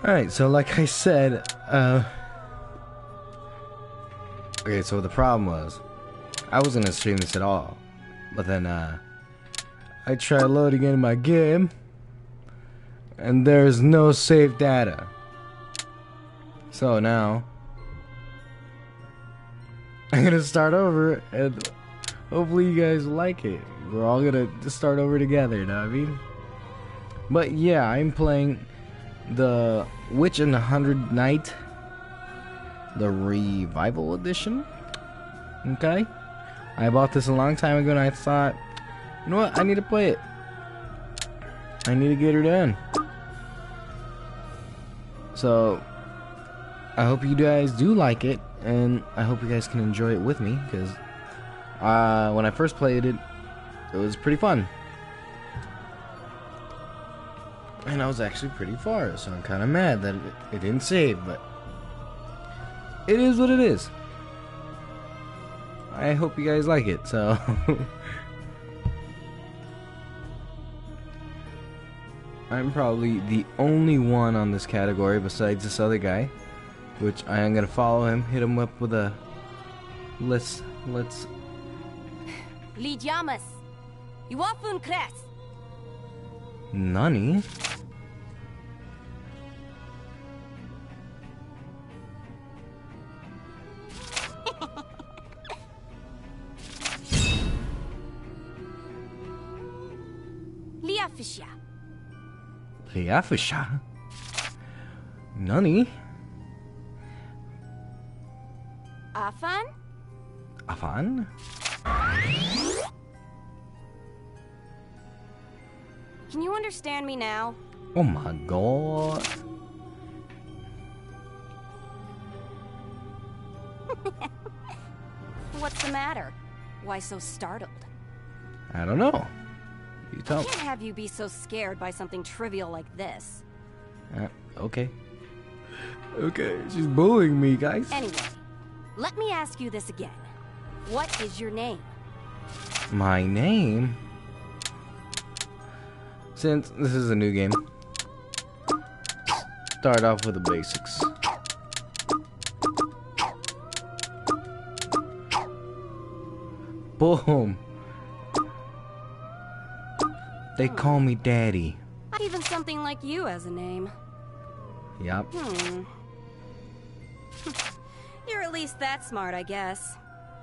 Alright, so like I said, okay, so the problem was, I wasn't gonna stream this at all, but then, I tried loading in my game, and there's no save data. So now, I'm gonna start over, and hopefully you guys like it. We're all gonna just start over together, you know what I mean? But yeah, I'm playing the Witch and the Hundered Knight, the Revival Edition. Okay? I bought this a long time ago and I thought, you know what, I need to play it. I need to get her done. So, I hope you guys do like it, and I hope you guys can enjoy it with me, because when I first played it, it was pretty fun. And I was actually pretty far, so I'm kind of mad that it didn't save, but it is what it is. I hope you guys like it, so... I'm probably the only one on this category besides this other guy, which I am going to follow him, hit him up with a... Let's... Lidiamas. Iwafun Kres. Nani? Liafisha. Liafisha? Nani? Afan? Afan? Can you understand me now? Oh my god. What's the matter? Why so startled? I don't know. You tell I me. can't have you be so scared by something trivial like this. Okay. Okay, she's bullying me, guys. Anyway, let me ask you this again. What is your name? My name? Since this is a new game, start off with the basics. Boom. They call me Daddy. Even something like you has a name. Yup. You're at least that smart, I guess.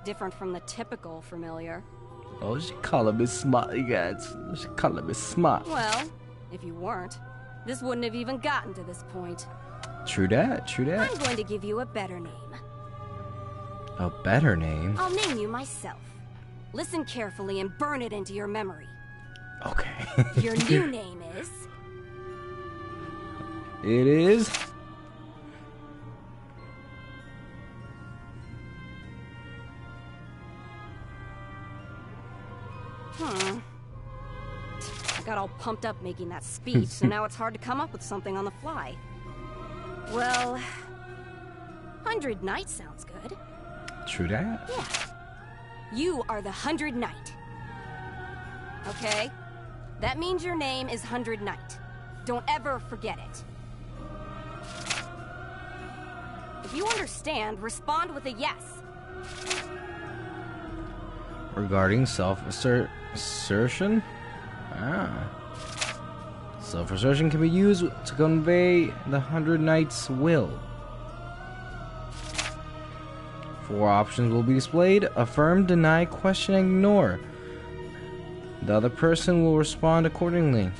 Different from the typical familiar. Oh, she calling me smart, you guys. She calling me smart. Well, if you weren't, this wouldn't have even gotten to this point. True that, true that. I'm going to give you a better name. A better name? I'll name you myself. Listen carefully and burn it into your memory. Okay. Your new name is... It is... I got all pumped up making that speech, so now it's hard to come up with something on the fly. Well... Hundered Knight sounds good. True that. Yeah. You are the Hundered Knight. Okay? That means your name is Hundered Knight. Don't ever forget it. If you understand, respond with a yes. Regarding self-assertion? Ah. Self-assertion can be used to convey the Hundered Knight's will. 4 options will be displayed: affirm, deny, question, and ignore. The other person will respond accordingly.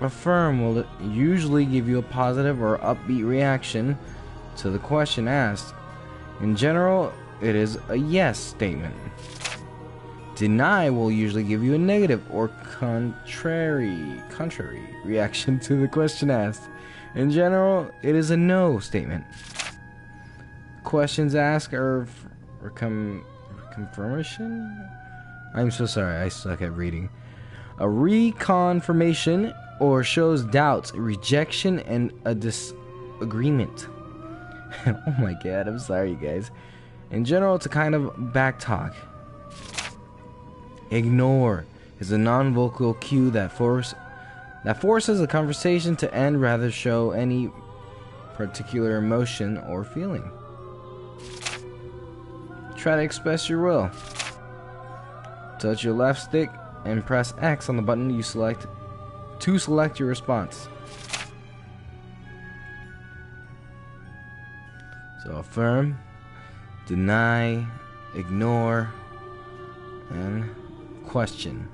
Affirm will usually give you a positive or upbeat reaction to the question asked. In general, it is a yes statement. Deny will usually give you a negative or contrary reaction to the question asked. In general, it is a no statement. Questions asked are confirmation? I'm so sorry, I suck at reading. A reconfirmation or shows doubts, rejection, and a disagreement. Oh my god, I'm sorry, you guys. In general, it's a kind of back talk. Ignore is a non-vocal cue that that forces a conversation to end rather show any particular emotion or feeling. Try to express your will. Touch your left stick and press X on the button you select to select your response. So affirm, deny, ignore, and question.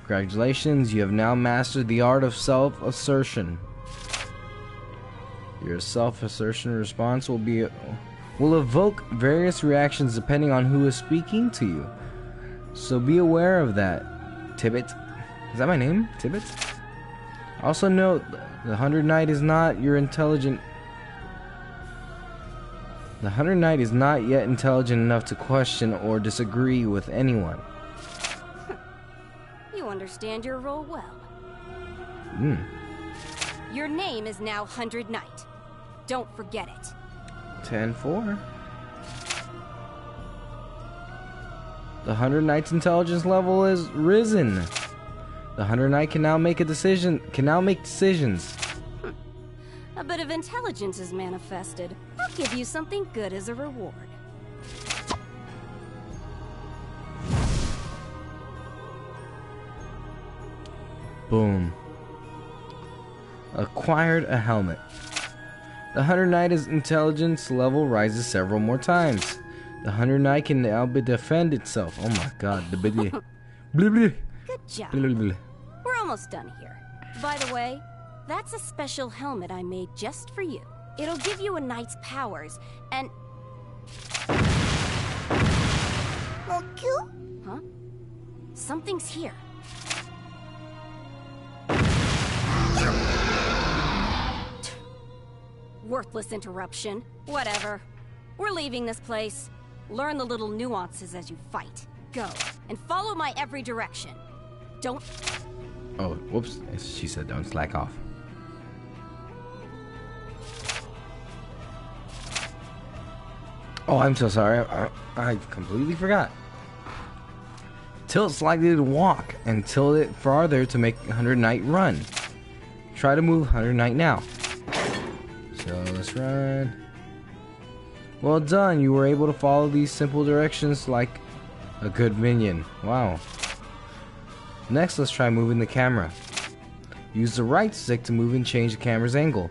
Congratulations, you have now mastered the art of self-assertion. Your self-assertion response will evoke various reactions depending on who is speaking to you. So be aware of that. Tibbet. Is that my name? Tibbet? Also note, the Hundered Knight is not your intelligent... The Hundered Knight is not yet intelligent enough to question or disagree with anyone. You understand your role well. Hmm. Your name is now Hundered Knight. Don't forget it. 10-4. The Hundered Knight's intelligence level is risen. The Hundered Knight can now make decisions. A bit of intelligence is manifested. I'll give you something good as a reward. Boom. Acquired a helmet. The Hundered Knight's intelligence level rises several more times. The Hundered Knight can now defend itself. Oh my god. Good job. We're almost done here. By the way, that's a special helmet I made just for you. It'll give you a knight's powers, and... Huh? Something's here. Worthless interruption. Whatever. We're leaving this place. Learn the little nuances as you fight. Go, and follow my every direction. Don't... Oh, whoops. She said don't slack off. Oh, I'm so sorry. I completely forgot. Tilt slightly to walk, and tilt it farther to make Hundered Knight run. Try to move Hundered Knight now. So let's run. Well done. You were able to follow these simple directions like a good minion. Wow. Next, let's try moving the camera. Use the right stick to move and change the camera's angle.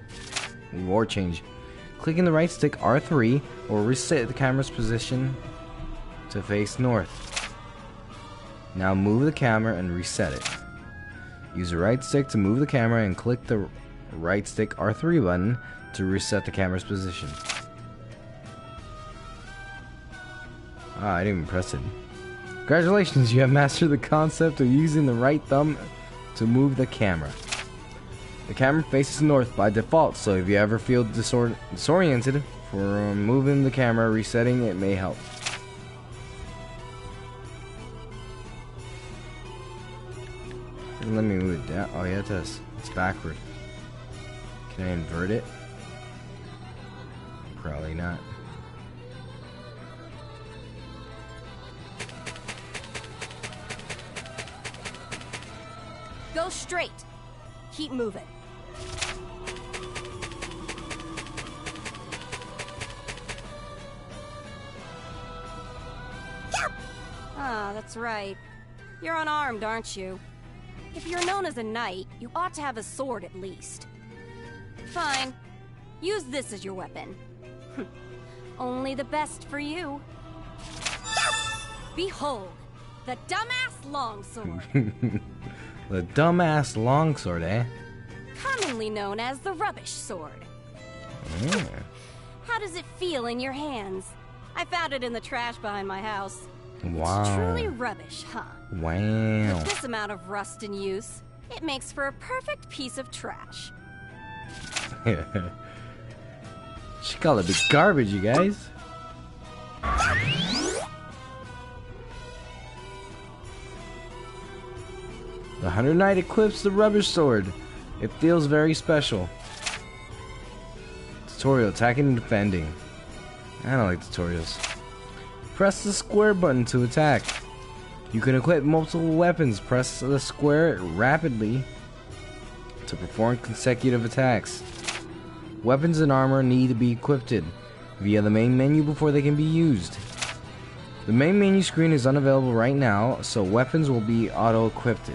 Or change. Clicking the right stick R3 will reset the camera's position to face north. Now move the camera and reset it. Use the right stick to move the camera and click the right stick R3 button to reset the camera's position. Ah, I didn't even press it. Congratulations, you have mastered the concept of using the right thumb to move the camera. The camera faces north by default, so if you ever feel disoriented for moving the camera, resetting it may help. Let me move it down. Oh yeah, it does. It's backward. Can I invert it? Probably not. Go straight. Keep moving. Ah, that's right. You're unarmed, aren't you? If you're known as a knight, you ought to have a sword at least. Fine. Use this as your weapon. Only the best for you. Behold, the dumbass longsword. The dumbass longsword, eh? Commonly known as the rubbish sword. Yeah. How does it feel in your hands? I found it in the trash behind my house. Wow. It's truly rubbish, huh? Wow. With this amount of rust in use, it makes for a perfect piece of trash. She called it big garbage, you guys. The Hundered Knight equips the rubbish sword. It feels very special. Tutorial, attacking and defending. I don't like tutorials. Press the square button to attack. You can equip multiple weapons. Press the square rapidly to perform consecutive attacks. Weapons and armor need to be equipped via the main menu before they can be used. The main menu screen is unavailable right now, so weapons will be auto-equipped.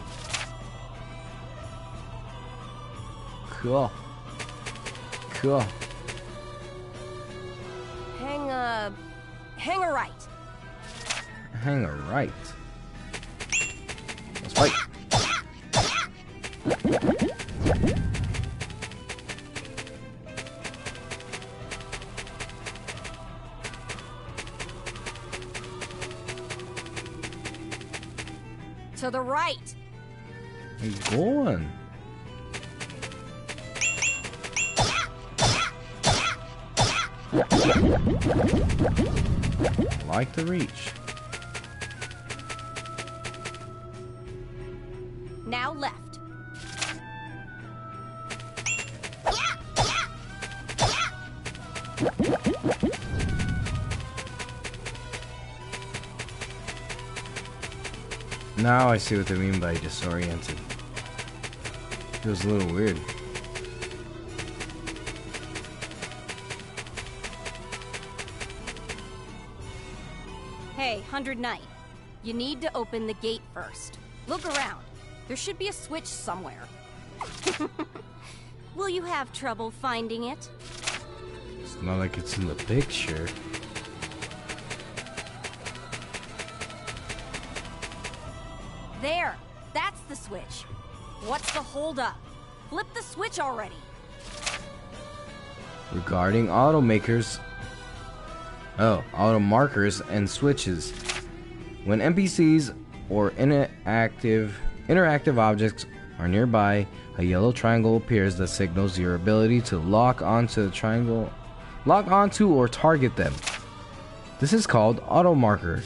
Cool. Cool. Hang a right. Hang a right. Let's fight. To the right. I'm going. Like the reach. Now left. Now I see what they mean by disoriented. It was a little weird. Hey, Hundered Knight. You need to open the gate first. Look around. There should be a switch somewhere. Will you have trouble finding it? It's not like it's in the picture. There. That's the switch. What's the holdup? Flip the switch already. Regarding auto markers and switches. When NPCs or interactive objects are nearby, a yellow triangle appears that signals your ability to lock onto or target them. This is called auto marker.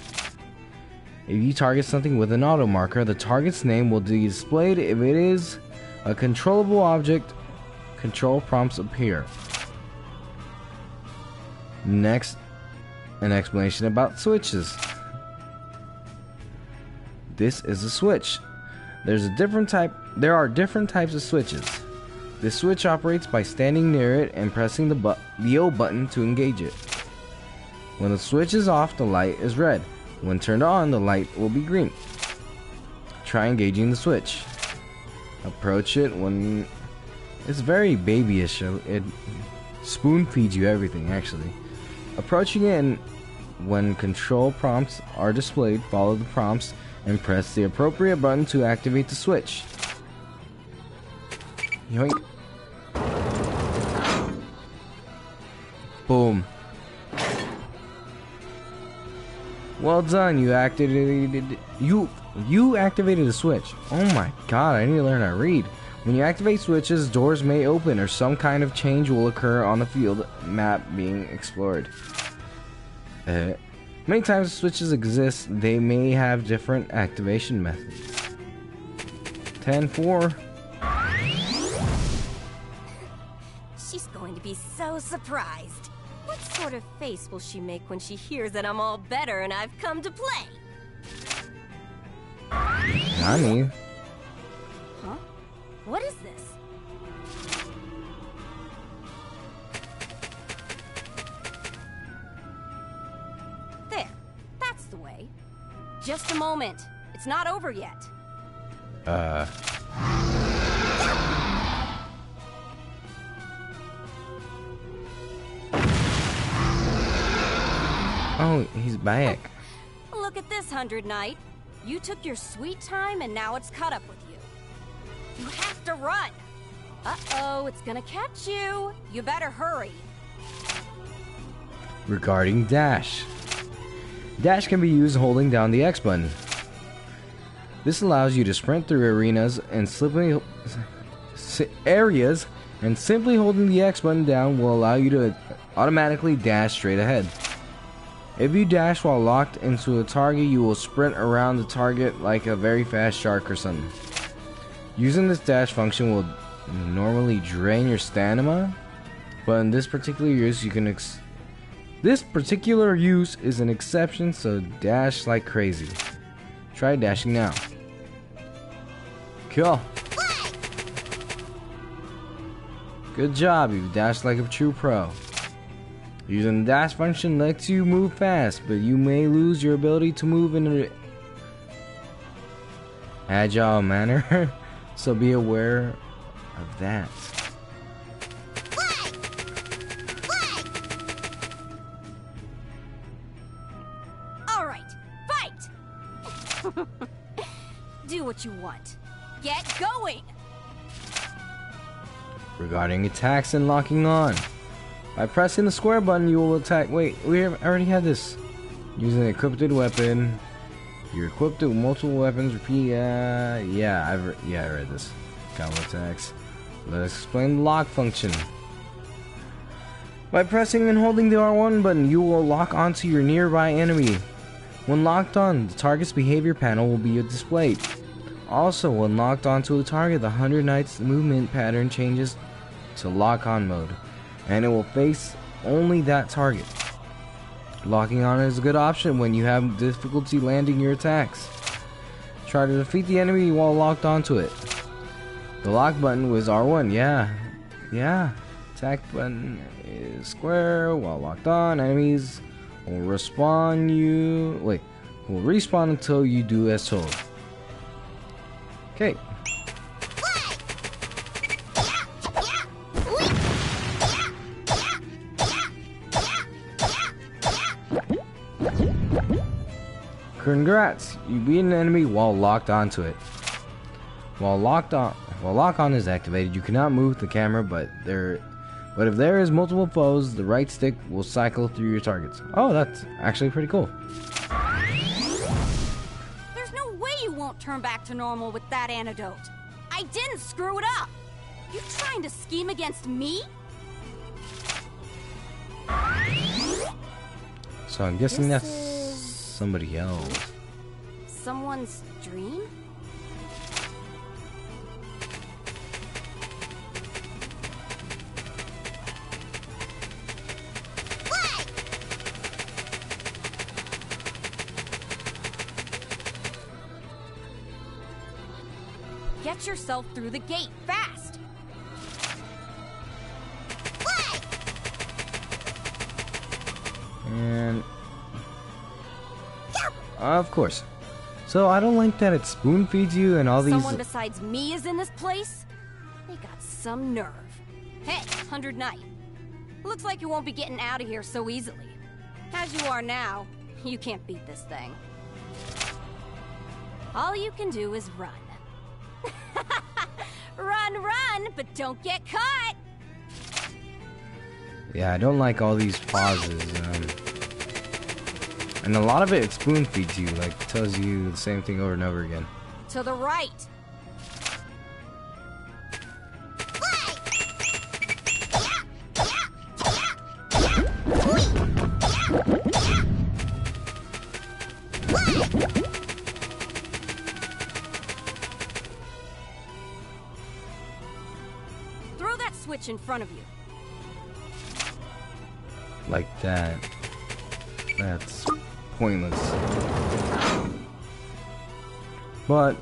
If you target something with an auto marker, the target's name will be displayed. If it is a controllable object, control prompts appear. Next, an explanation about switches. This is a switch. There are different types of switches. This switch operates by standing near it and pressing the O button to engage it. When the switch is off, the light is red. When turned on, the light will be green. Try engaging the switch. Approach it when it's very babyish. It spoon feeds you everything, actually. Approaching it, and when control prompts are displayed, follow the prompts and press the appropriate button to activate the switch. Yoink. Boom. Well done, you activated the switch. Oh my god, I need to learn how to read. When you activate switches, doors may open or some kind of change will occur on the field map being explored. Many times switches exist, they may have different activation methods. 10-4. She's going to be so surprised. What sort of face will she make when she hears that I'm all better and I've come to play? Nani? Huh? What is this? There. That's the way. Just a moment. It's not over yet. Oh, he's back. Look at this, Hundered Knight. You took your sweet time and now it's caught up with you. You have to run. Uh-oh, it's gonna catch you. You better hurry. Regarding dash. Dash can be used holding down the X button. This allows you to sprint through arenas and areas, and simply holding the X button down will allow you to automatically dash straight ahead. If you dash while locked into a target, you will sprint around the target like a very fast shark or something. Using this dash function will normally drain your stamina, but in this particular use, is an exception, so dash like crazy. Try dashing now. Cool. Good job, you dashed like a true pro. Using the dash function lets you move fast, but you may lose your ability to move in an agile manner, so be aware of that. Alright, fight! Do what you want. Get going! Regarding attacks and locking on. By pressing the square button, you will attack. Wait, already had this. Using an equipped weapon. You're equipped with multiple weapons. Repeat. Yeah, I read this. Combo attacks. Let's explain the lock function. By pressing and holding the R1 button, you will lock onto your nearby enemy. When locked on, the target's behavior panel will be displayed. Also, when locked onto a target, the 100 Knights movement pattern changes to lock-on mode, and it will face only that target. Locking on is a good option when you have difficulty landing your attacks. Try to defeat the enemy while locked onto it. The lock button was R1, yeah. Attack button is square while locked on. Enemies will respawn until you do as told. Okay. Congrats! You beat an enemy while locked onto it. While lock on is activated, you cannot move the camera, but if there is multiple foes, the right stick will cycle through your targets. Oh, that's actually pretty cool. There's no way you won't turn back to normal with that antidote. I didn't screw it up. You trying to scheme against me? So I'm guessing that's somebody else. Someone's dream? Get yourself through the gate, fast! And of course. So I don't like that it spoon feeds you and all these. Someone besides me is in this place? They got some nerve. Hey, 100 Knight. Looks like you won't be getting out of here so easily. As you are now, you can't beat this thing. All you can do is run. Run, but don't get caught! Yeah, I don't like all these pauses. And a lot of it spoon feeds you, like tells you the same thing over and over again. To the right! Throw that switch in front of you. Like that. That's pointless. But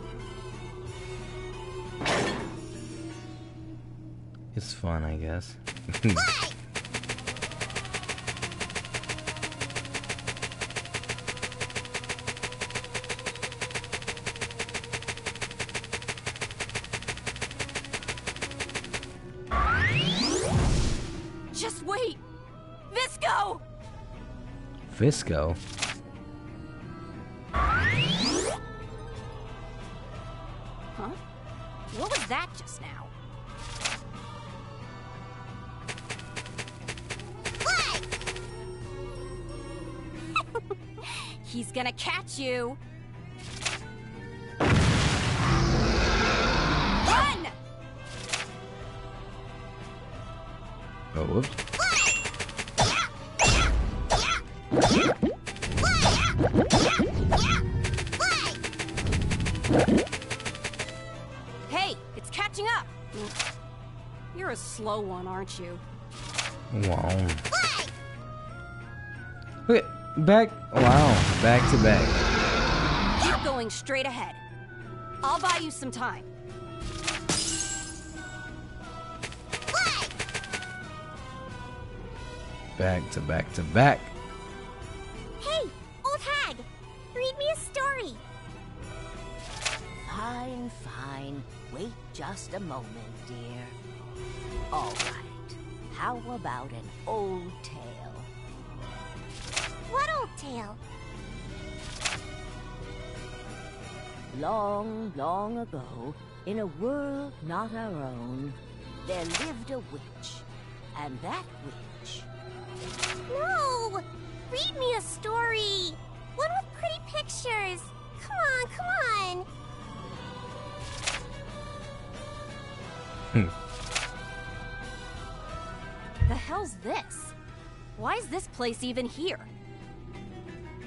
it's fun, I guess. Just wait! Visco! Visco? Huh? What was that just now? He's gonna catch you! Run! Oh, whoops. Hey, it's catching up! You're a slow one, aren't you? Wow. Look at back. Wow, back to back. Keep going. going straight ahead. I'll buy you some time. Flag! Back to back to back. Hey, old hag! Read me a story. Fine, fine. Wait just a moment, dear. All right. How about an old tale? What old tale? Long, long ago, in a world not our own, there lived a witch. And that witch... No! Read me a story. One with pretty pictures. Come on, come on. The hell's this? Why is this place even here?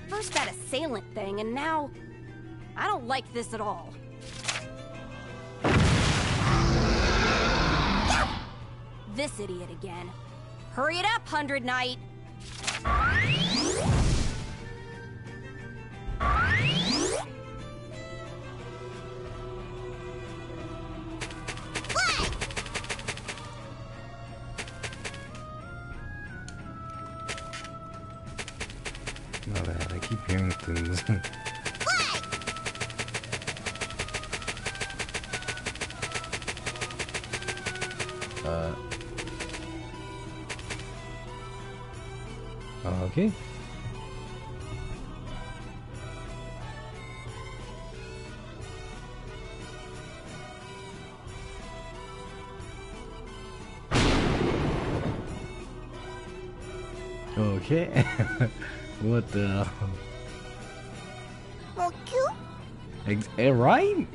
First that assailant thing, and now... I don't like this at all. This idiot again. Hurry it up, Hundered Knight! My bad, I keep hearing things. Okay. Okay. What the? Well, Right?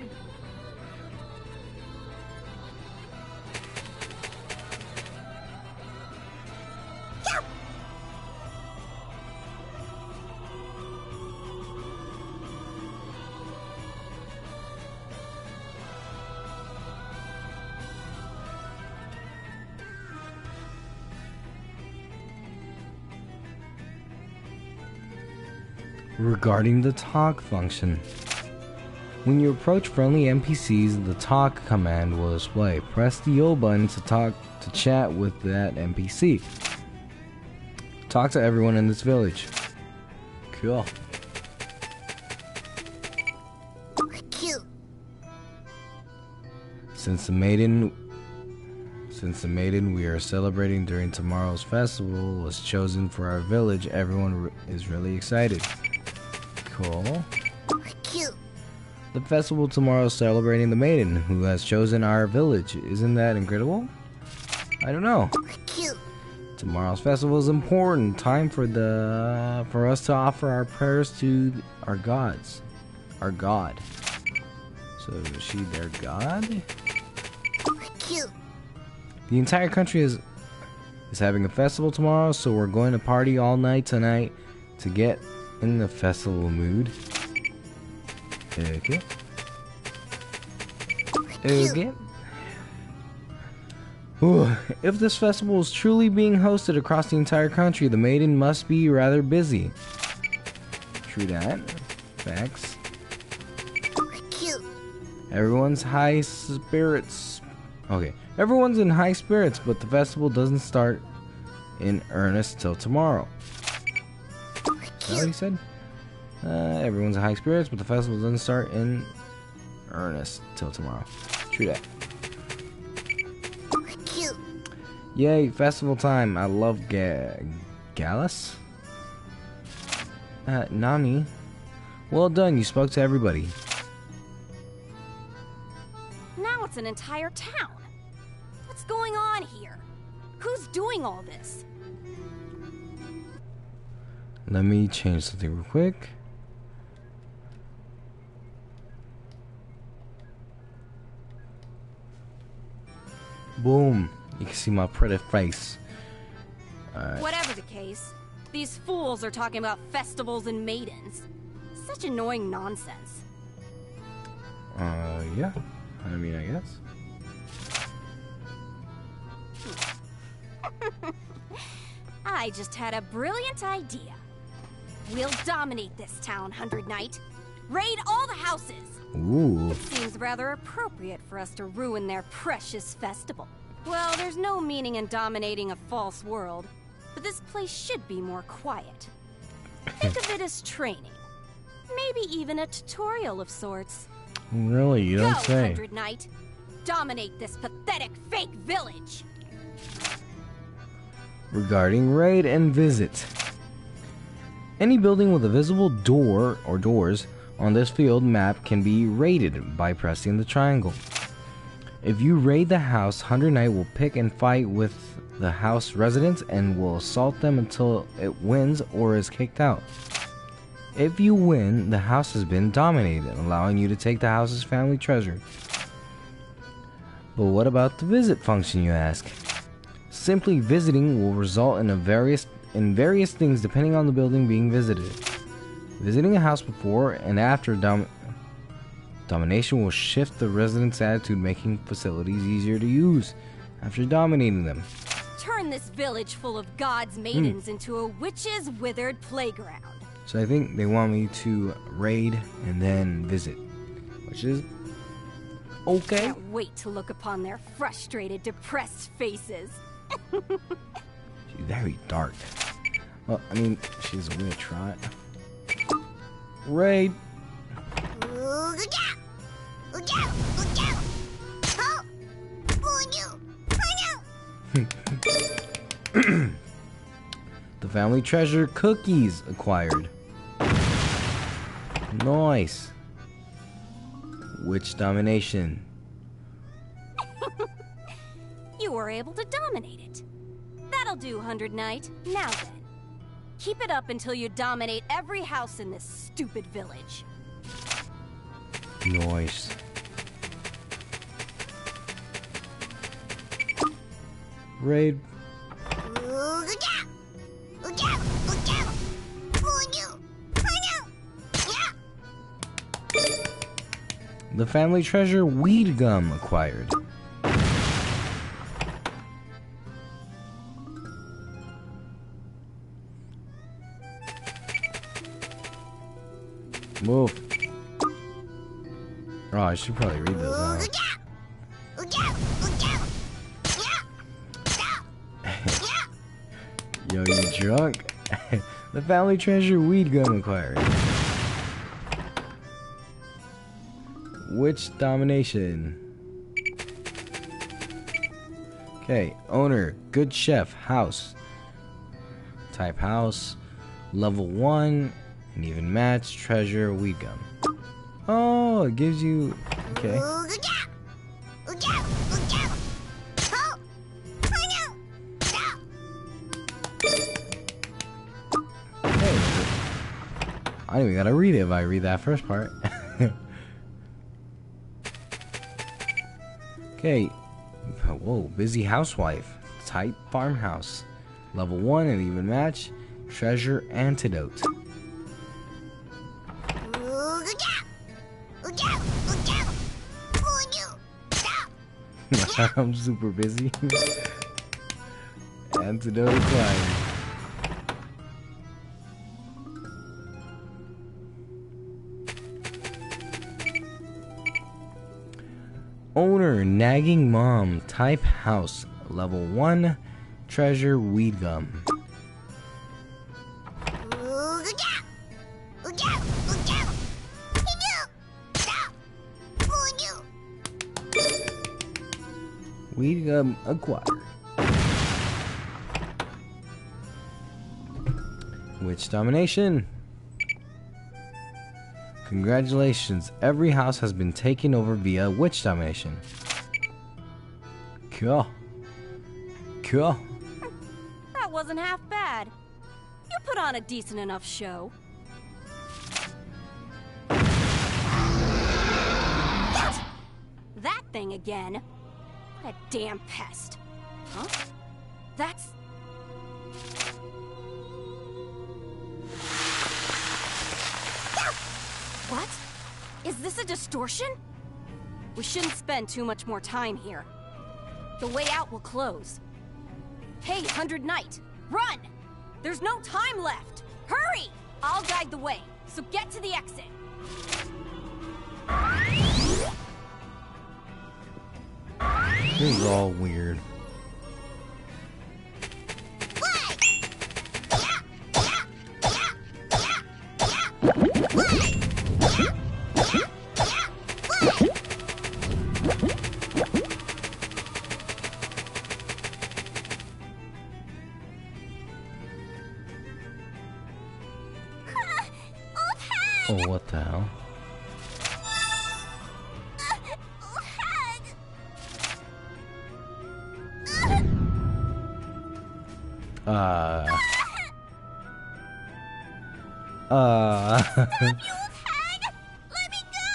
Regarding the talk function. When you approach friendly NPCs, the talk command will display. Press the O button to chat with that NPC. Talk to everyone in this village. Cool. cute. Since the maiden we are celebrating during tomorrow's festival was chosen for our village, everyone is really excited. Cool. Cute. The festival tomorrow is celebrating the maiden who has chosen our village. Isn't that incredible? I don't know. Cute. Tomorrow's festival is important. Time for us to offer our prayers to our gods. Our god. So is she their god? Cute. The entire country is having a festival tomorrow, so we're going to party all night tonight to get in the festival mood. Okay. Okay. Ooh, if this festival is truly being hosted across the entire country, the maiden must be rather busy. True that. Facts. Cute. Everyone's high spirits. Okay. Everyone's in high spirits, but the festival doesn't start in earnest till tomorrow. Is that what he said? Everyone's in high spirits, but the festival doesn't start in earnest till tomorrow. True that. Cute. Yay, festival time. I love Gallus? Nami. Well done, you spoke to everybody. Now it's an entire town. What's going on here? Who's doing all this? Let me change something real quick. Boom. You can see my pretty face. Alright. Whatever the case, these fools are talking about festivals and maidens. Such annoying nonsense. Yeah. I mean, I guess. I just had a brilliant idea. We'll dominate this town, Hundered Knight. Raid all the houses! Ooh. Seems rather appropriate for us to ruin their precious festival. Well, there's no meaning in dominating a false world, but this place should be more quiet. Think of it as training. Maybe even a tutorial of sorts. Really? You don't Go, say. Hundered Knight! Dominate this pathetic fake village! Regarding raid and visit. Any building with a visible door or doors on this field map can be raided by pressing the triangle. If you raid the house, Hundered Knight will pick and fight with the house residents and will assault them until it wins or is kicked out. If you win, the house has been dominated, allowing you to take the house's family treasure. But what about the visit function, you ask? Simply visiting will result in various things depending on the building being visited. Visiting a house before and after domination will shift the residents' attitude, making facilities easier to use after dominating them. Turn this village full of gods' maidens into a witch's withered playground. So I think they want me to raid and then visit, which is okay. Can't wait to look upon their frustrated, depressed faces. She's very dark. Well, I mean, she's a witch, right? Raid. Look out! Look out! Look out! Oh! Oh, you! Oh, no! The family treasure cookies acquired. Nice. Witch domination. You were able to dominate it. That'll do, Hundered Knight. Now then, keep it up until you dominate every house in this stupid village. Nice. Raid. Look out! Look out! Look out! Oh, you! Oh, no! Yeah! The family treasure weed gum acquired. Move. Oh, I should probably read those now. Look out! Look out! Look out! Yeah! Yo, you drunk? The family treasure weed gum acquired. Witch domination. Okay, owner, good chef, house. Type house, level 1, and even match, treasure, weed gum. Oh, it gives you, okay. Look out! Look out! Look out! Oh! Oh, no! Hey, I don't even gotta read it if I read that first part. Okay, whoa, busy housewife, type farmhouse, level 1 and even match, treasure antidote. Look out! Look out! Look out! Oh, you! Stop! I'm super busy. Antidote acquired. Owner, nagging mom, type house, level 1, treasure, weed gum. Look out! Look out! Look out! Hey, you! Stop! Oh, you! Weed gum acquired. Witch domination. Congratulations, every house has been taken over via witch domination. Cool. Cool. That wasn't half bad. You put on a decent enough show. What? That thing again? What a damn pest. Huh? That's... What? Is this a distortion? We shouldn't spend too much more time here. The way out will close. Hey, Hundered Knight, run! There's no time left! Hurry! I'll guide the way, so get to the exit. This is all weird. Oh, what the hell? Let me go!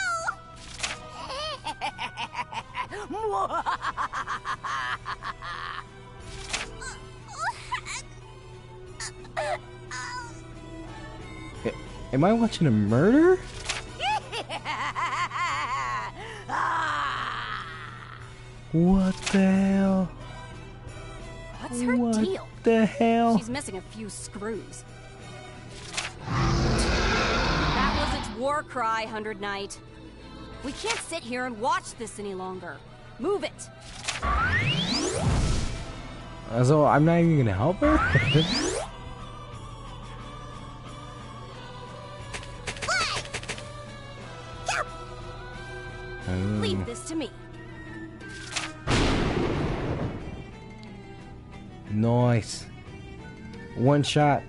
Am I watching a murder? What the hell? What's her What deal? the hell? She's missing a few screws. That was its war cry, Hundered Knight. We can't sit here and watch this any longer. Move it! So I'm not even gonna help her? Leave this to me. Nice. One shot.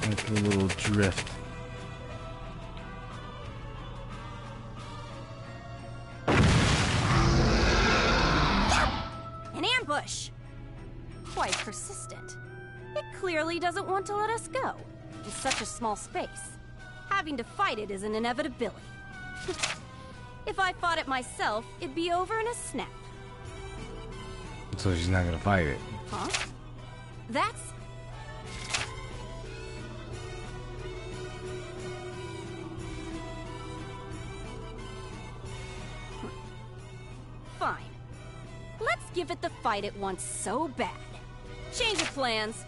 Like a little drift. An ambush! Quite persistent. It clearly doesn't want to let us go. In such a small space. Having to fight it is an inevitability. If I fought it myself, it'd be over in a snap. So she's not gonna fight it. Huh? That's... Fine. Let's give it the fight it wants so bad. Change of plans.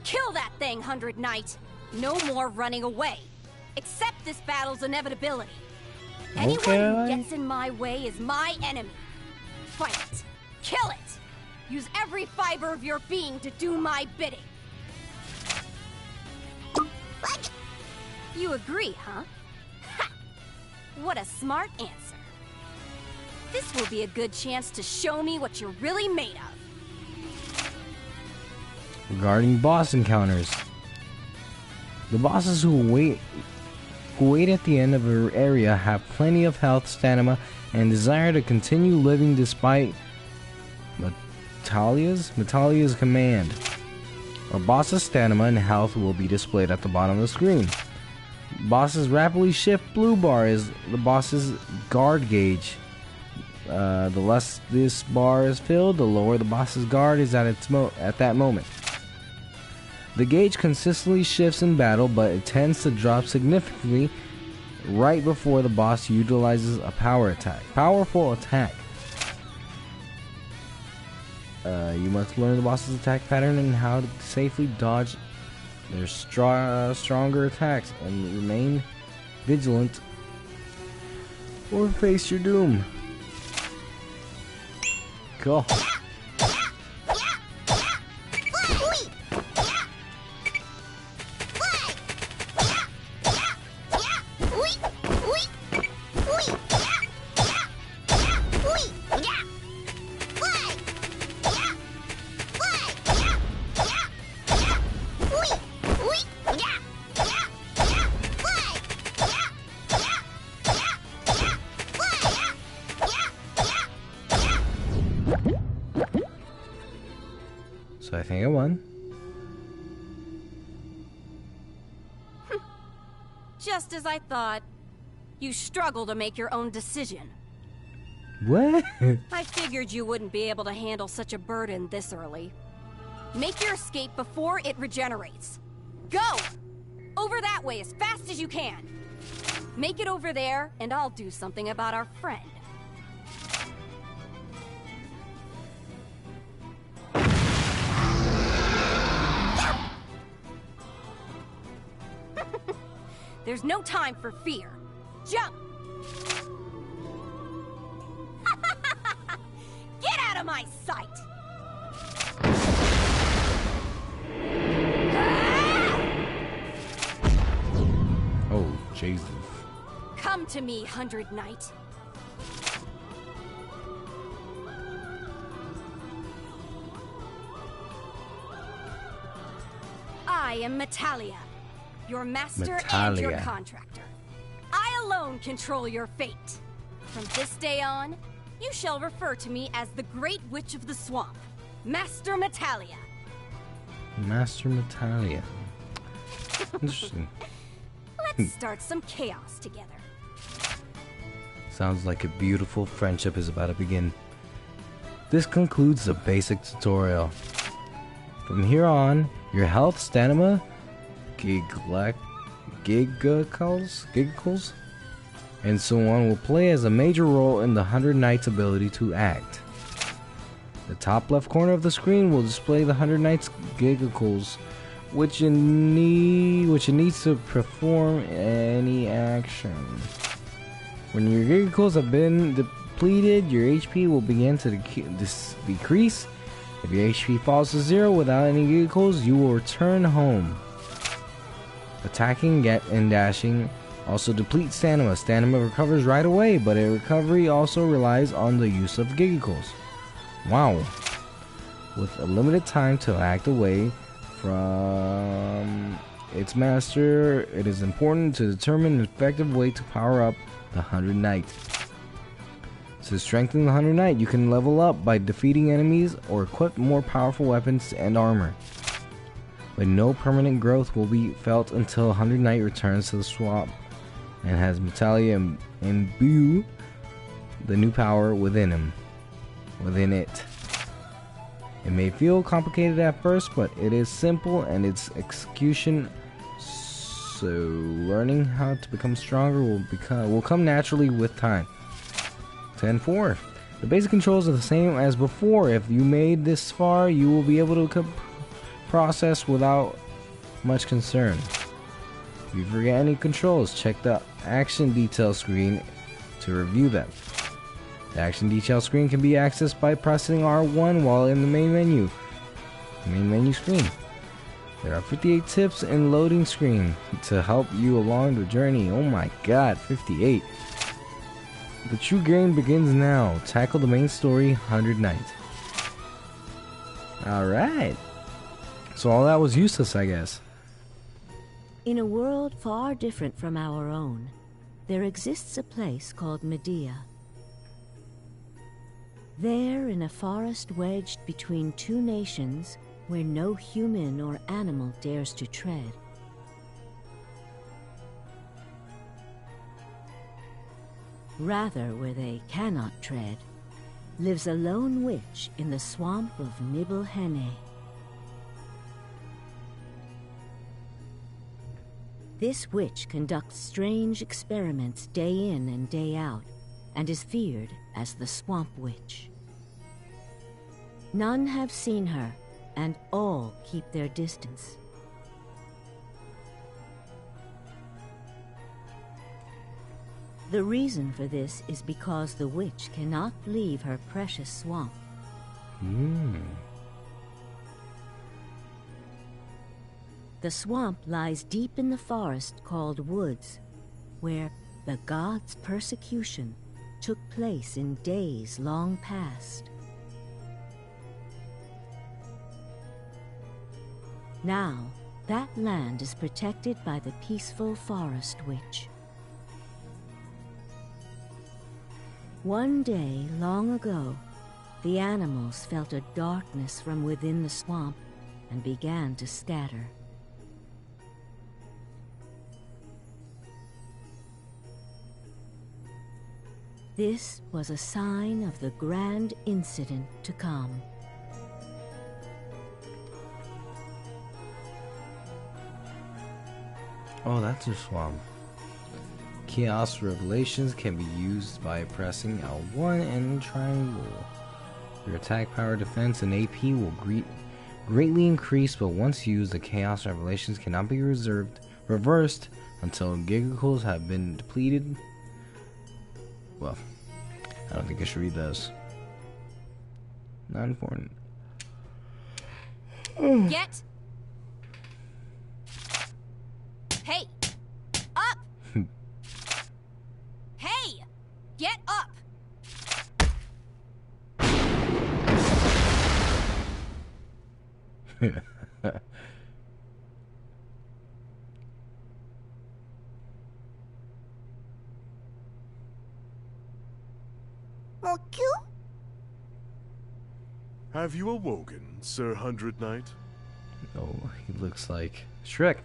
Kill that thing, Hundered Knight. No more running away. Accept this battle's inevitability. Anyone who gets in my way is my enemy. Fight it. Kill it. Use every fiber of your being to do my bidding. You agree, huh? Ha! What a smart answer. This will be a good chance to show me what you're really made of. Regarding boss encounters. The bosses who wait at the end of an area have plenty of health, stamina, and desire to continue living despite Metalia's command. Our boss's stamina and health will be displayed at the bottom of the screen. Bosses rapidly shift blue bar is the boss's guard gauge. The less this bar is filled, the lower the boss's guard is at that moment. The gauge consistently shifts in battle, but it tends to drop significantly right before the boss utilizes a powerful attack. You must learn the boss's attack pattern and how to safely dodge their stronger attacks and remain vigilant or face your doom. Cool. So I think I won. Just as I thought. You struggle to make your own decision. What? I figured you wouldn't be able to handle such a burden this early. Make your escape before it regenerates. Go! Over that way as fast as you can. Make it over there, and I'll do something about our friend. There's no time for fear. Jump! Get out of my sight! Oh, Jesus. Come to me, Hundered Knight. I am Metalia, your master and your Metalia. contractor. I alone control your fate. From this day on, you shall refer to me as the Great Witch of the Swamp, Master Metalia. Master Metalia. Interesting. Let's start some chaos together. Sounds like a beautiful friendship is about to begin. This concludes the basic tutorial. From here on, your health, stamina, gigacles, and so on will play as a major role in the Hundered Knight's ability to act. The top left corner of the screen will display the Hundered Knight's gigacles, which it needs to perform any action. When your gigacles have been depleted, your HP will begin to decrease. If your HP falls to 0 without any gigacles, you will return home. Attacking and dashing also deplete stamina. Stamina recovers right away, but a recovery also relies on the use of gigacles. Wow. With a limited time to act away from its master, it is important to determine an effective way to power up the Hundered Knight. To strengthen the Hundered Knight, you can level up by defeating enemies or equip more powerful weapons and armor. But no permanent growth will be felt until Hundered Knight returns to the swamp and has Metalia imbue the new power within it. It may feel complicated at first, but it is simple and its execution. So learning how to become stronger will come naturally with time. 10-4. The basic controls are the same as before. If you made this far, you will be able to process without much concern. If you forget any controls, check the action detail screen to review them. The action detail screen can be accessed by pressing R1 while in the main menu screen. There are 58 tips in loading screen to help you along the journey. Oh my god, 58. The true game begins now. Tackle the main story, Hundered Knight. Alright. So all that was useless, I guess. In a world far different from our own, there exists a place called Medea. There, in a forest wedged between two nations, where no human or animal dares to tread, rather where they cannot tread, lives a lone witch in the swamp of Nibelhenne. This witch conducts strange experiments day in and day out, and is feared as the Swamp Witch. None have seen her, and all keep their distance. The reason for this is because the witch cannot leave her precious swamp. The swamp lies deep in the forest called Woods, where the gods' persecution took place in days long past. Now, that land is protected by the peaceful Forest Witch. One day, long ago, the animals felt a darkness from within the swamp and began to scatter. This was a sign of the grand incident to come. Oh, that's a swamp. Chaos Revelations can be used by pressing L1 and triangle. Your attack power, defense, and AP will greatly increase, but once used, the Chaos Revelations cannot be reserved reversed until gigacools have been depleted. Well, I don't think I should read those. Not important. Get. Hey! Up! Hey! Get up! Okay. Have you awoken, Sir Hundered Knight? Oh, he looks like Shrek,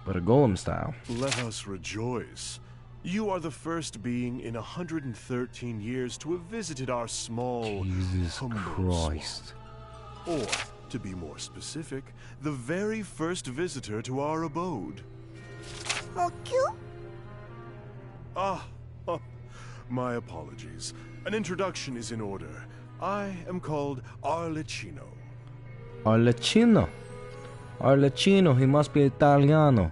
but a golem style. Let us rejoice. You are the first being in 113 years to have visited our small, Jesus humble Christ. swamp. Or, to be more specific, the very first visitor to our abode. Okay. Ah, my apologies. An introduction is in order. I am called Arlecchino. Arlecchino. Arlecchino, he must be Italiano.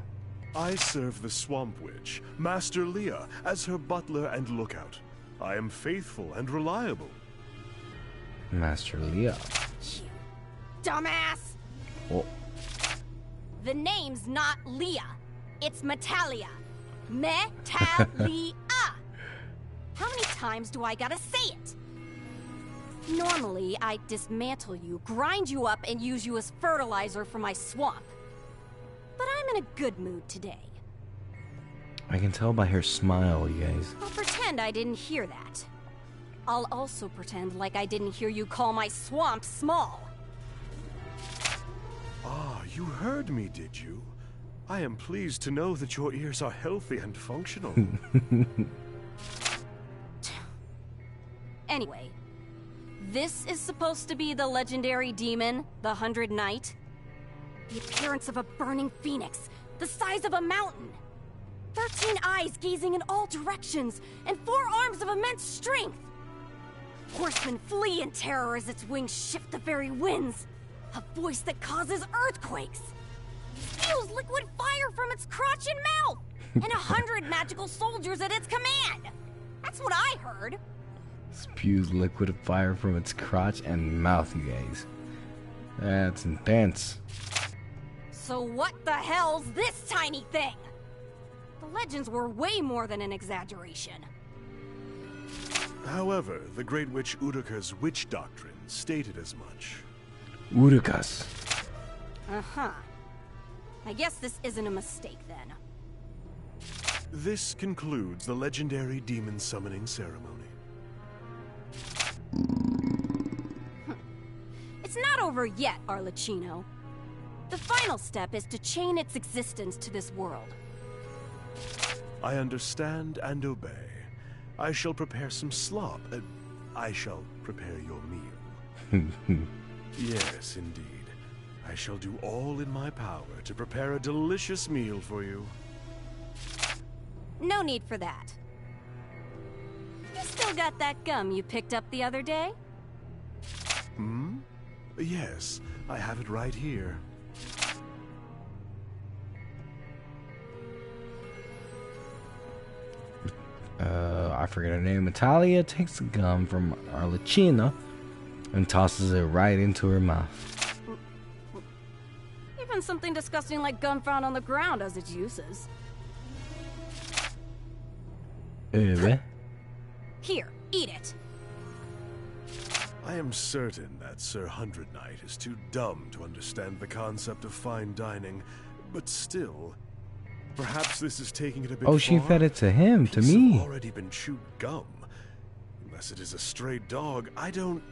I serve the Swamp Witch, Master Leah, as her butler and lookout. I am faithful and reliable. Master Leah. You dumbass! Oh, The name's not Leah. It's Metalia. Metalia! How many times do I gotta say it? Normally, I dismantle you, grind you up, and use you as fertilizer for my swamp. But I'm in a good mood today. I can tell by her smile, you guys. I'll pretend I didn't hear that. I'll also pretend like I didn't hear you call my swamp small. Ah, you heard me, did you? I am pleased to know that your ears are healthy and functional. Anyway, this is supposed to be the legendary demon, the Hundered Knight. The appearance of a burning phoenix, the size of a mountain. 13 eyes gazing in all directions, and 4 arms of immense strength. Horsemen flee in terror as its wings shift the very winds. A voice that causes earthquakes. Spews liquid fire from its crotch and mouth. And 100 magical soldiers at its command. That's what I heard. Spews liquid fire from its crotch and mouth, you guys. That's intense. So what the hell's this tiny thing? The legends were way more than an exaggeration. However, the Great Witch Uruka's witch doctrine stated as much. Urukas. Uh-huh. I guess this isn't a mistake then. This concludes the legendary demon summoning ceremony. It's not over yet, Arlecchino. The final step is to chain its existence to this world. I understand and obey. I shall prepare some slop. I shall prepare your meal. Yes, indeed. I shall do all in my power to prepare a delicious meal for you. No need for that. You still got that gum you picked up the other day? Hmm? Yes, I have it right here. I forget her name. Natalia takes the gum from Arlecchino and tosses it right into her mouth. Even something disgusting like gum found on the ground has its uses. Öve. Here, eat it. I am certain that Sir Hundered Knight is too dumb to understand the concept of fine dining, but still, perhaps this is taking it a bit Oh, she far. fed it to him, to Piece of me. already been chewed gum. Unless it is a stray dog, I don't...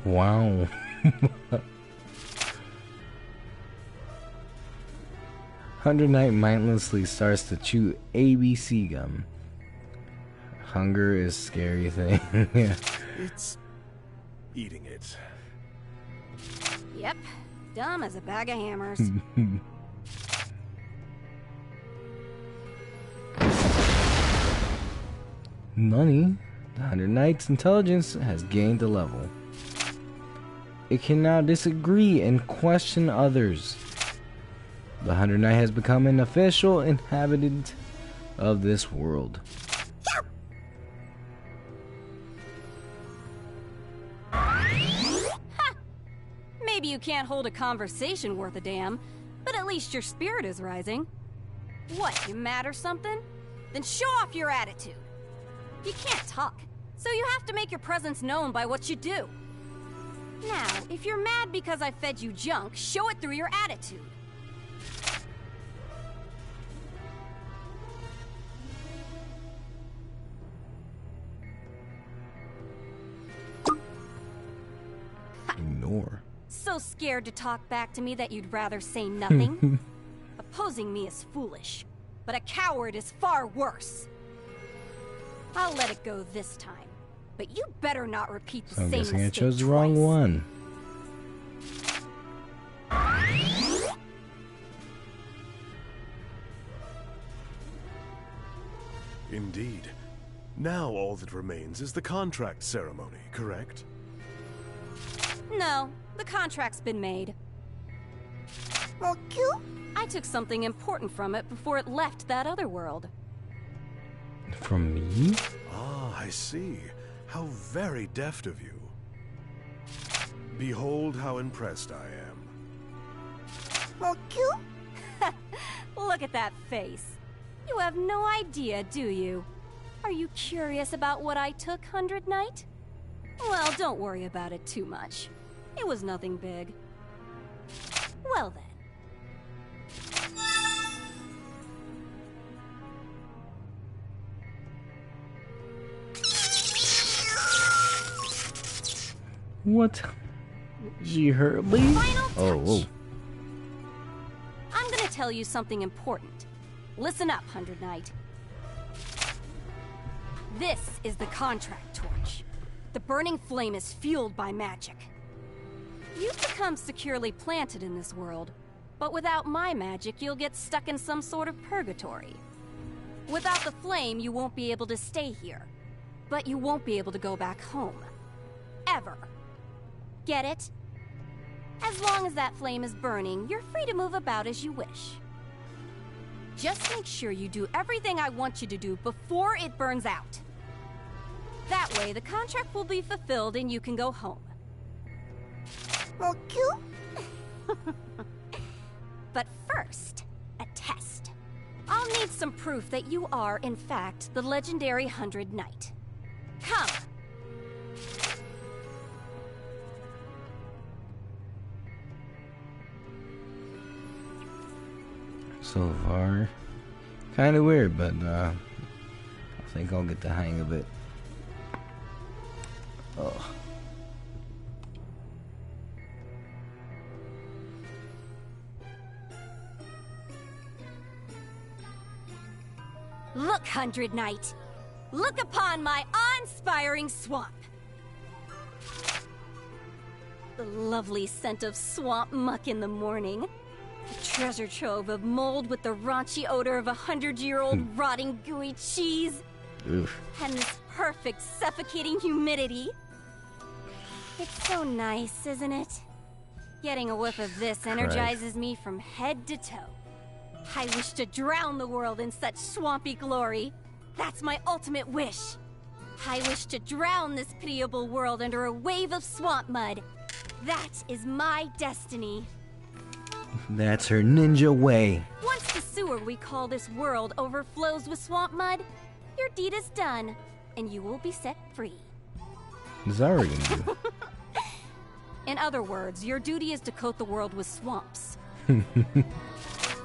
Wow. Hundered Knight mindlessly starts to chew ABC gum. Hunger is a scary thing. Yeah. It's... eating it. Yep, dumb as a bag of hammers. Nani, the Hundered Knight's intelligence has gained a level. It can now disagree and question others. The Hundered Knight has become an official inhabitant of this world. Maybe you can't hold a conversation worth a damn, but at least your spirit is rising. What, you mad or something? Then show off your attitude. You can't talk, so you have to make your presence known by what you do. Now, if you're mad because I fed you junk, show it through your attitude. Ignore. So scared to talk back to me that you'd rather say nothing? Opposing me is foolish, but a coward is far worse. I'll let it go this time, but you better not repeat the So I'm same guessing I mistake chose the wrong twice. one. Indeed. Now all that remains is the contract ceremony, correct? No, the contract's been made. Okay. I took something important from it before it left that other world. From me? Ah, I see. How very deft of you. Behold how impressed I am. Okay. Look at that face. You have no idea, do you? Are you curious about what I took, Hundered Knight? Well, don't worry about it too much. It was nothing big. Well then. What? She hurt me? Final touch. Oh. I'm gonna tell you something important. Listen up, Hundered Knight. This is the contract torch. The burning flame is fueled by magic. You've become securely planted in this world, but without my magic, you'll get stuck in some sort of purgatory. Without the flame, you won't be able to stay here, but you won't be able to go back home. Ever. Get it? As long as that flame is burning, you're free to move about as you wish. Just make sure you do everything I want you to do before it burns out. That way, the contract will be fulfilled and you can go home. Okay. But first, a test. I'll need some proof that you are, in fact, the legendary Hundered Knight. Come! So far, kind of weird, but I think I'll get the hang of it. Oh. Look, Hundered Knight. Look upon my awe-inspiring swamp. The lovely scent of swamp muck in the morning. A treasure trove of mold with the raunchy odor of 100-year-old rotting gooey cheese. Oof. And this perfect suffocating humidity. It's so nice, isn't it? Getting a whiff of this energizes me from head to toe. I wish to drown the world in such swampy glory. That's my ultimate wish. I wish to drown this pitiable world under a wave of swamp mud. That is my destiny. That's her ninja way. Once the sewer we call this world overflows with swamp mud, your deed is done, and you will be set free. What's that gonna do? In other words, your duty is to coat the world with swamps.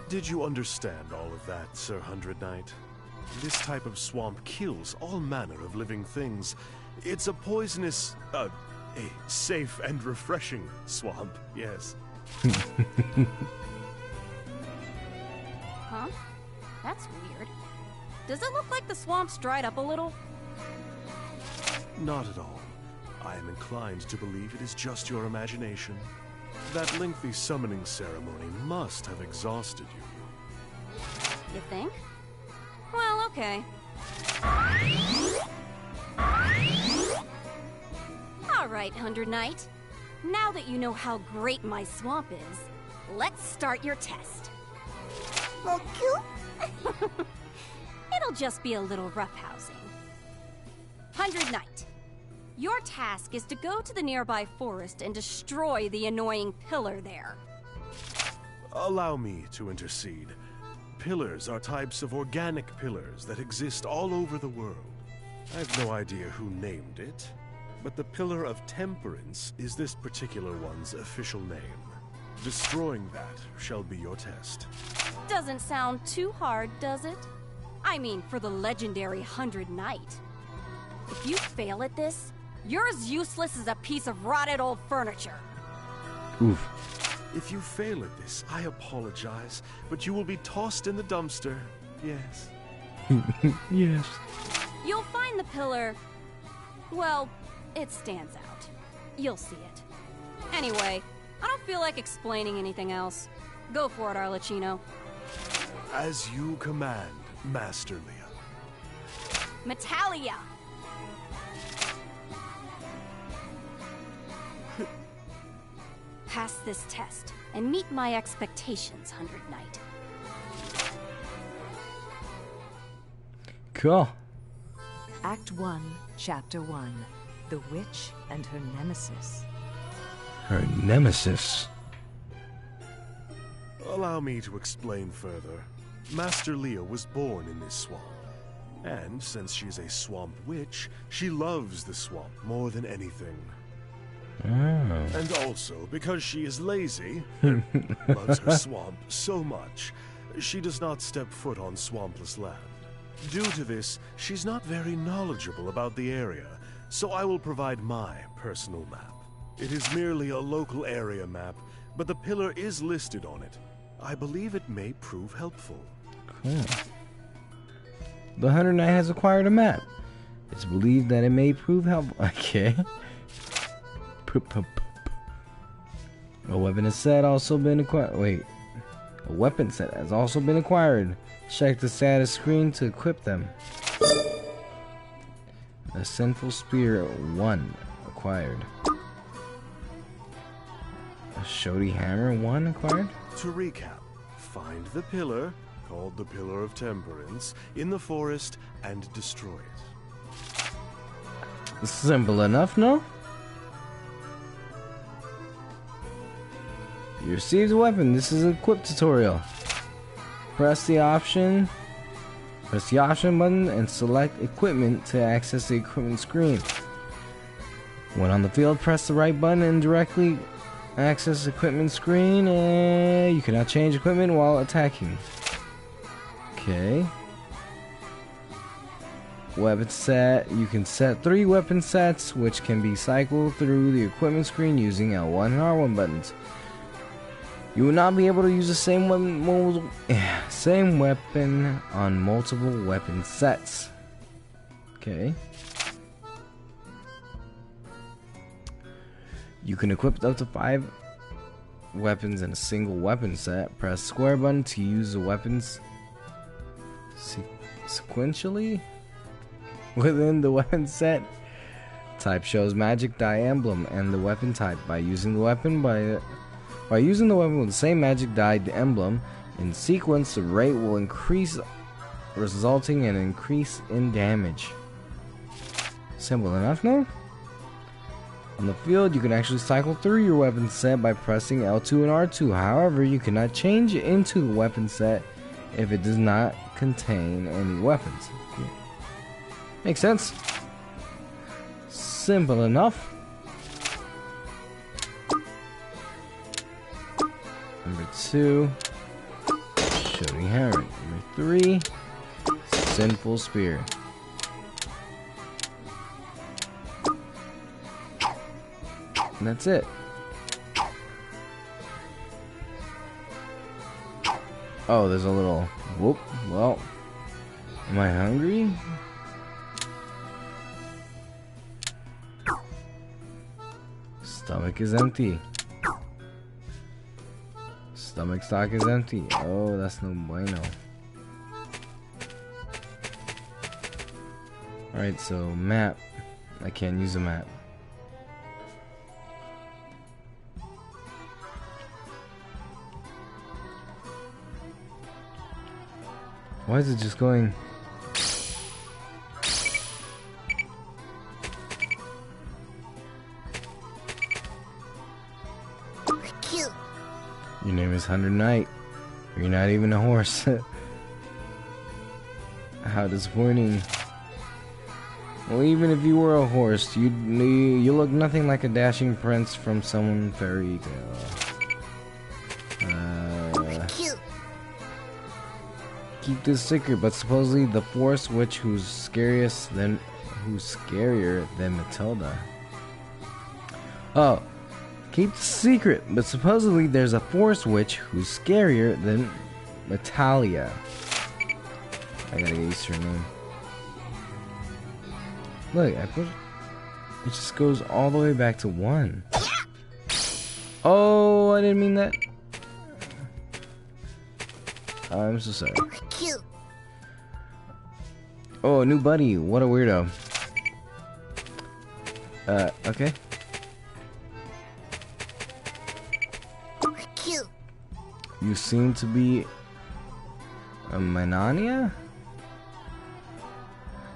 Did you understand all of that, Sir Hundered Knight? This type of swamp kills all manner of living things. It's a poisonous, a safe and refreshing swamp, yes. Huh? That's weird. Does it look like the swamp's dried up a little? Not at all. I am inclined to believe it is just your imagination. That lengthy summoning ceremony must have exhausted you. You think? Well, okay. Alright, Hundered Knight. Now that you know how great my swamp is, let's start your test. It'll just be a little roughhousing. 100 Knight. Your task is to go to the nearby forest and destroy the annoying pillar there. Allow me to intercede. Pillars are types of organic pillars that exist all over the world. I have no idea who named it, but the Pillar of Temperance is this particular one's official name. Destroying that shall be your test. Doesn't sound too hard, does it? I mean, for the legendary 100 Knight. If you fail at this, you're as useless as a piece of rotted old furniture. Oof. If you fail at this, I apologize, but you will be tossed in the dumpster. Yes. Yes. You'll find the pillar... well, it stands out. You'll see it. Anyway, I don't feel like explaining anything else. Go for it, Arlecchino. As you command, Master Leah. Metalia! Pass this test and meet my expectations, 100 Knight. Cool. Act 1, Chapter 1. The Witch and Her Nemesis. Her nemesis. Allow me to explain further. Master Leah was born in this swamp. And since she's a swamp witch, she loves the swamp more than anything. Oh. And also, because she is lazy, and loves her swamp so much, she does not step foot on swampless land. Due to this, she's not very knowledgeable about the area, so I will provide my personal map. It is merely a local area map, but the pillar is listed on it. I believe it may prove helpful. Cool. The Hunter Knight has acquired a map. It's believed that it may prove helpful. Okay. A weapon set also been acquired. Wait. A weapon set has also been acquired. Check the status screen to equip them. A sinful spear 1 acquired. A shoddy hammer 1 acquired. To recap, find the pillar, called the Pillar of Temperance, in the forest and destroy it. Simple enough, no? You received a weapon. This is an equip tutorial. Press the option button and select equipment to access the equipment screen. When on the field, press the right button and directly access the equipment screen. And you cannot change equipment while attacking. Okay. Weapon set. You can set 3 weapon sets, which can be cycled through the equipment screen using L1 and R1 buttons. You will not be able to use the same weapon on multiple weapon sets. Okay. You can equip up to 5 weapons in a single weapon set. Press square button to use the weapons sequentially within the weapon set. Type shows magic die emblem and the weapon type. By using the weapon with the same magic die emblem in sequence, the rate will increase, resulting in an increase in damage. Simple enough, no? On the field, you can actually cycle through your weapon set by pressing L2 and R2. However, you cannot change it into the weapon set if it does not contain any weapons. Makes sense. Simple enough. Number 2, Shoddy Hammer. Number 3, Sinful Spear. And that's it. Oh, there's a little whoop. Well, am I hungry? Stomach is empty. Stomach stock is empty. Oh, that's no bueno. Alright, so map. I can't use a map. Why is it just going? Cute. Your name is Hundered Knight. You're not even a horse. How disappointing. Well, even if you were a horse, you look nothing like a dashing prince from some fairy tale. Cute. Keep this secret, but supposedly the forest witch who's scarier than Matilda. Oh, keep the secret, but supposedly there's a forest witch who's scarier than Natalia. I gotta get used to her name. Look, it just goes all the way back to 1. Oh, I didn't mean that. I'm so sorry. Cute. Oh, a new buddy. What a weirdo. Okay. Cute. You seem to be a Manania?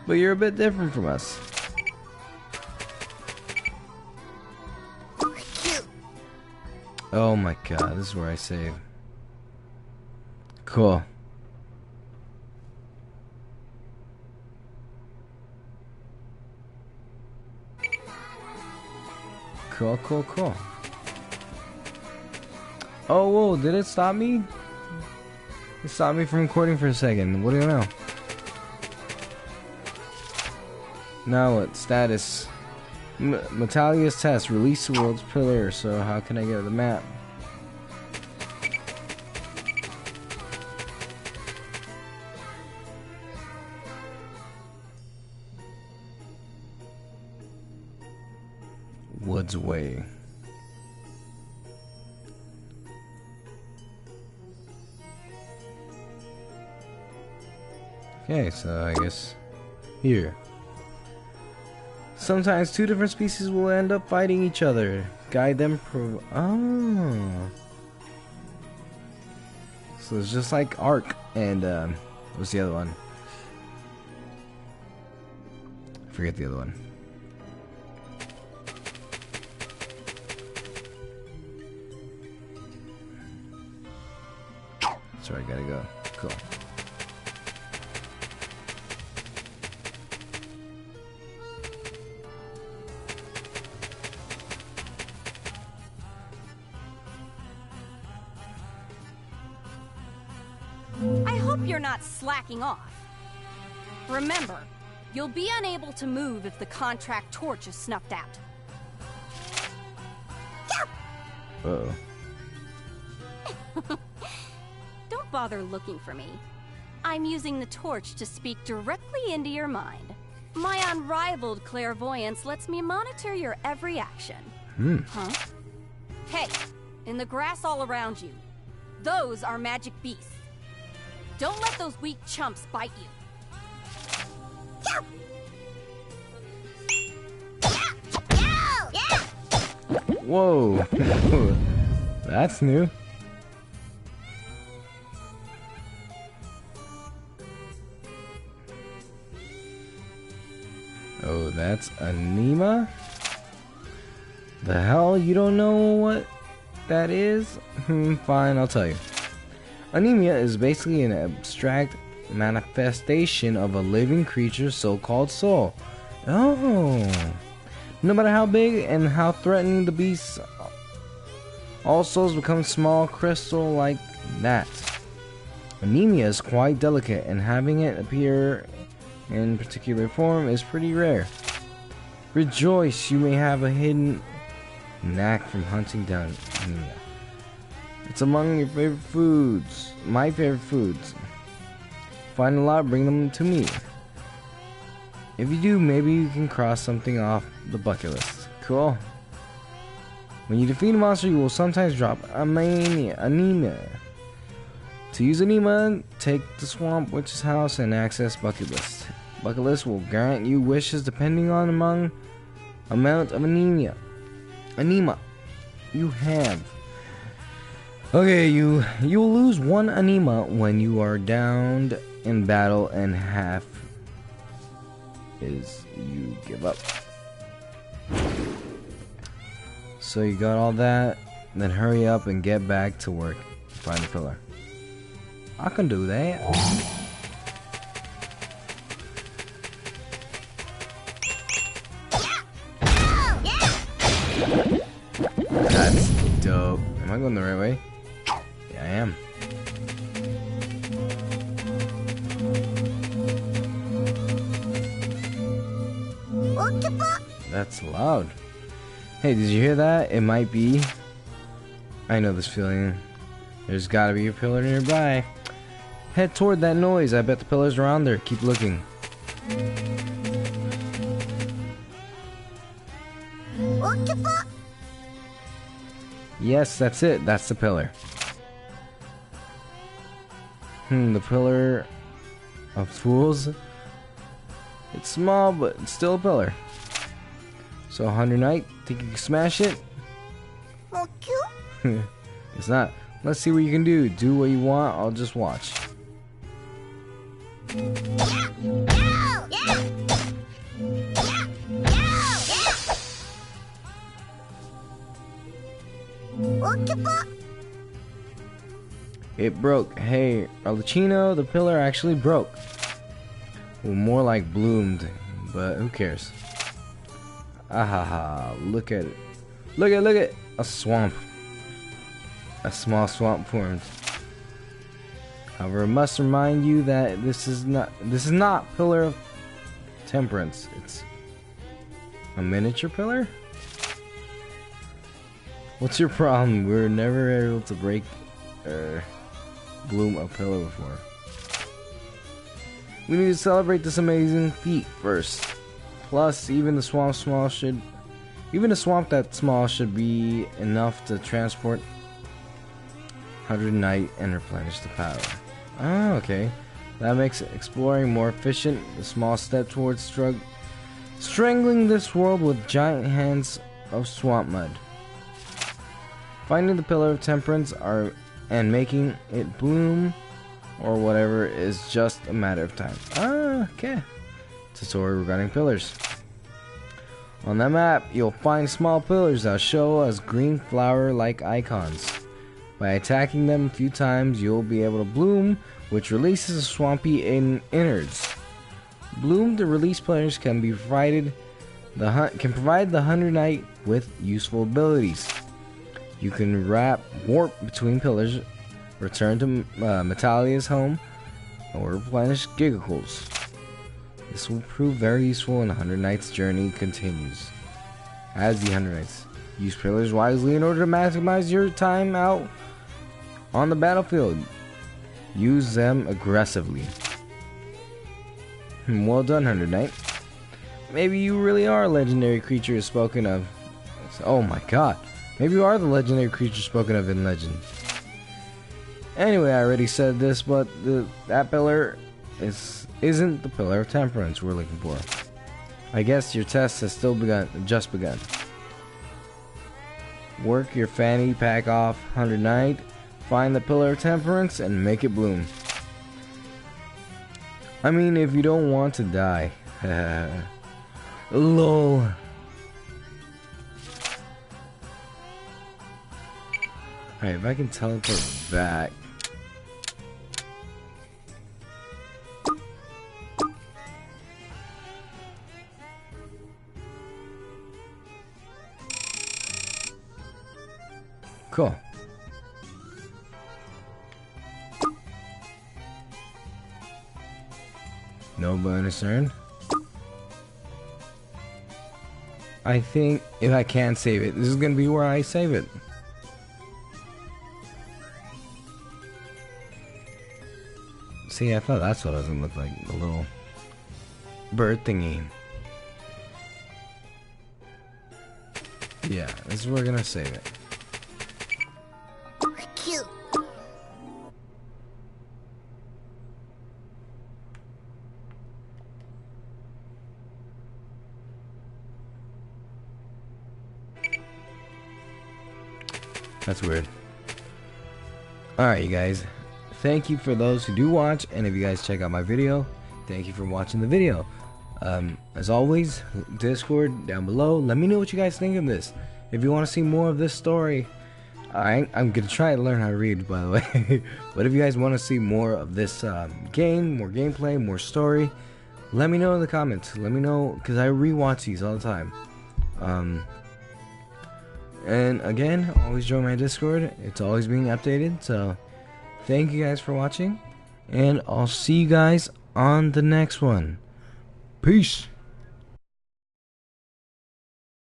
But you're a bit different from us. Cute. Oh my god, this is where I save. Cool. Cool, cool, cool. Oh, whoa, did it stop me? It stopped me from recording for a second. What do you know? Now what? Status. Natalia's test. Release the world's pillar. So how can I get the map? Woods Way. Okay, so I guess here. Sometimes two different species will end up fighting each other. Guide them. Oh. So it's just like Ark and what's the other one? Forget the other one. That's where I gotta go. Cool. I hope you're not slacking off. Remember, you'll be unable to move if the contract torch is snuffed out. Uh-oh. Don't bother looking for me. I'm using the torch to speak directly into your mind. My unrivaled clairvoyance lets me monitor your every action. Huh? Hey, in the grass all around you, those are magic beasts. Don't let those weak chumps bite you. Whoa. That's new. Oh, that's Anima? The hell? You don't know what that is? Fine, I'll tell you. Anemia is basically an abstract manifestation of a living creature's so-called soul. Oh. No matter how big and how threatening the beast, all souls become small crystal like that. Anemia is quite delicate, and having it appear in particular form is pretty rare. Rejoice, you may have a hidden knack from hunting down anemia. It's among your favorite foods. My favorite foods. Find a lot, bring them to me. If you do, maybe you can cross something off the bucket list. Cool. When you defeat a monster, you will sometimes drop anemia. To use anemia, take the Swamp Witch's house and access bucket list. Bucket list will grant you wishes depending on amount of anemia you have. Okay, you'll lose 1 anima when you are downed in battle, and half is you give up. So you got all that, then hurry up and get back to work. Find the pillar. I can do that. That's dope. Am I going the right way? Yeah, I am. That's loud. Hey, did you hear that? It might be. I know this feeling. There's gotta be a pillar nearby. Head toward that noise. I bet the pillar's around there. Keep looking. Yes, that's it. That's the pillar. The pillar of fools. It's small, but it's still a pillar. So, Hunter Knight, think you can smash it? It's not. Let's see what you can do. Do what you want. I'll just watch. It broke. Hey, Arlecchino, the pillar actually broke. Well, more like bloomed, but who cares? Ahaha, look at it. Look at a swamp. A small swamp formed. However, I must remind you that this is not Pillar of Temperance. It's a miniature pillar? What's your problem? We were never able to break or bloom a pillar before. We need to celebrate this amazing feat first. Plus, even a swamp that small should be enough to transport Hundered Knight and replenish the power. Oh, okay. That makes exploring more efficient. A small step towards strangling this world with giant hands of swamp mud. Finding the Pillar of Temperance and making it bloom or whatever is just a matter of time. Ah, okay. Tutorial regarding pillars. On that map, you'll find small pillars that show as green flower-like icons. By attacking them a few times, you'll be able to bloom, which releases swampy innards. Bloomed release players can provide the Hundered Knight with useful abilities. You can warp between pillars, return to Metalia's home, or replenish Gigacools. This will prove very useful when the Hundered Knight's journey continues. As the Hundered Knights, use pillars wisely in order to maximize your time out on the battlefield. Use them aggressively. Well done, Hundered Knight. Maybe you really are a legendary creature spoken of. Oh my god. Maybe you are the legendary creature spoken of in legend. Anyway, I already said this, but that pillar isn't the Pillar of Temperance we're looking for. I guess your test has just begun. Work your fanny pack off, Hundered Knight. Find the Pillar of Temperance and make it bloom. I mean, if you don't want to die. LOL. Alright, if I can teleport back. Cool. No bonus earned. I think if I can save it, this is gonna be where I save it. See, I thought that's what it was gonna look like. A little bird thingy. Yeah, this is where we're gonna save it. Cute. That's weird. Alright, you guys. Thank you for those who do watch, and if you guys check out my video, thank you for watching the video. As always, Discord down below. Let me know what you guys think of this. If you want to see more of this story, I'm gonna try to learn how to read, by the way. But if you guys want to see more of this game, more gameplay, more story, let me know in the comments. Let me know, because I rewatch these all the time. And again, always join my Discord. It's always being updated. So thank you guys for watching, and I'll see you guys on the next one. Peace.